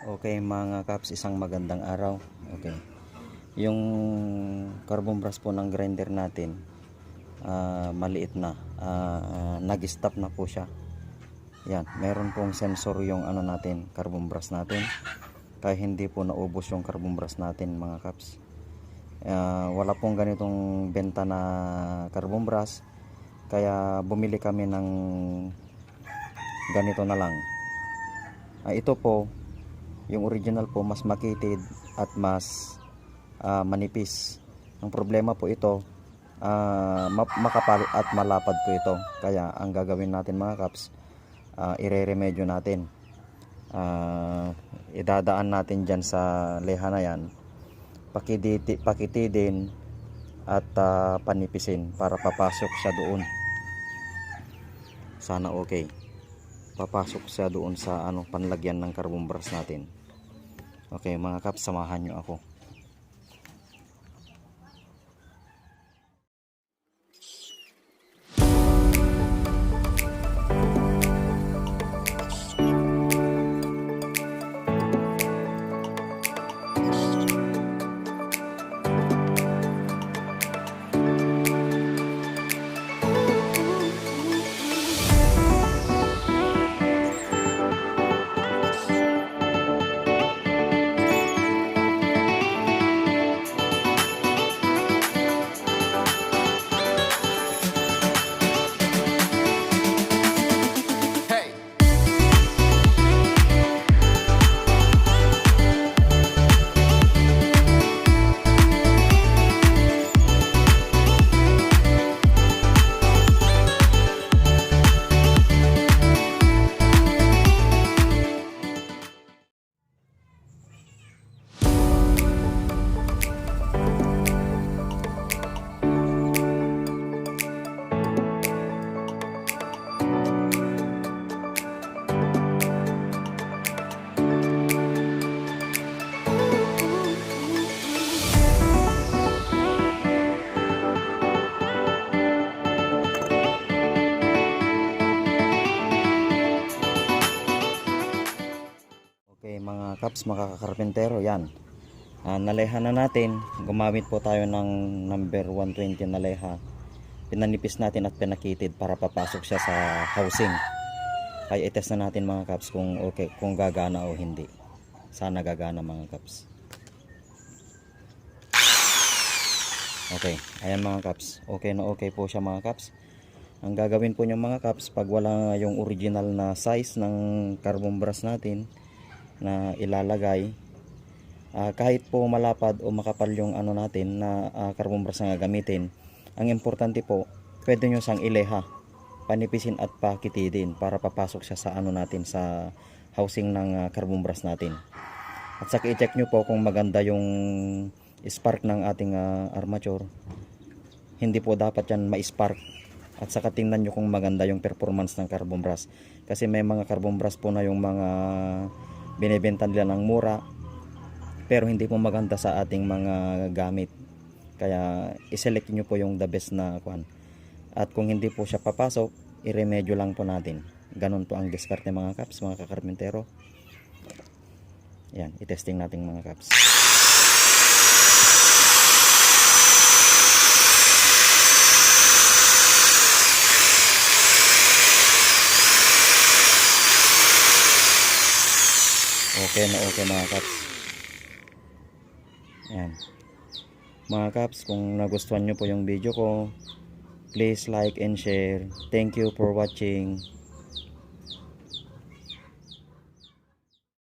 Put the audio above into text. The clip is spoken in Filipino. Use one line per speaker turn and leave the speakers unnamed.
Okay mga kaps, isang magandang araw. Okay. Yung carbon brush po ng grinder natin, maliit na. Nag-stop na po siya. Yan, meron pong sensor yung ano natin, carbon brush natin. Kaya hindi po naubos yung carbon brush natin mga kaps. Wala pong ganitong benta na carbon brush. Kaya bumili kami ng ganito na lang. Ito po yung original po, mas makitid at mas manipis. Ang problema po ito, makapal at malapad po ito. Kaya ang gagawin natin mga kaps, ire-remedyo natin. Idadaan natin dyan sa leha na yan, pakitidin at panipisin para papasok siya doon. Sana okay, papasok siya doon sa panlagyan ng carbon brush natin. Okay mga kaps, samahan nyo ako. Okay mga kaps, mga kakarpentero, yan. Naleha na natin. Gumamit po tayo ng number 120 na leha. Pinanipis natin at pinakitid para papasok siya sa housing. Kaya itest na natin mga kaps kung okay, kung gagana o hindi. Sana gagana mga kaps. Okay, ayan mga kaps. Okay na okay po siya mga kaps. Ang gagawin po niyo mga kaps, pag wala yung original na size ng carbon brush natin na ilalagay, kahit po malapad o makapal yung natin na carbon brush na gagamitin, ang importante po, pwede nyo sang ileha, panipisin at pakitidin para papasok siya sa natin, sa housing ng carbon brush natin. At saka i-check nyo po kung maganda yung spark ng ating armature. Hindi po dapat yan ma-spark. At saka tingnan nyo kung maganda yung performance ng carbon brush, kasi may mga carbon brush po na yung mga binibenta nila ng mura pero hindi po maganda sa ating mga gamit. Kaya i-select nyo po yung the best na kuan. At kung hindi po siya papasok, i-remedyo lang po natin. Ganun po ang diskarte mga kaps, mga kakarpentero. Yan, i-testing natin mga kaps. Okay na okay mga kaps. Ayan. Mga kaps, kung nagustuhan nyo po yung video ko, please like and share. Thank you for watching.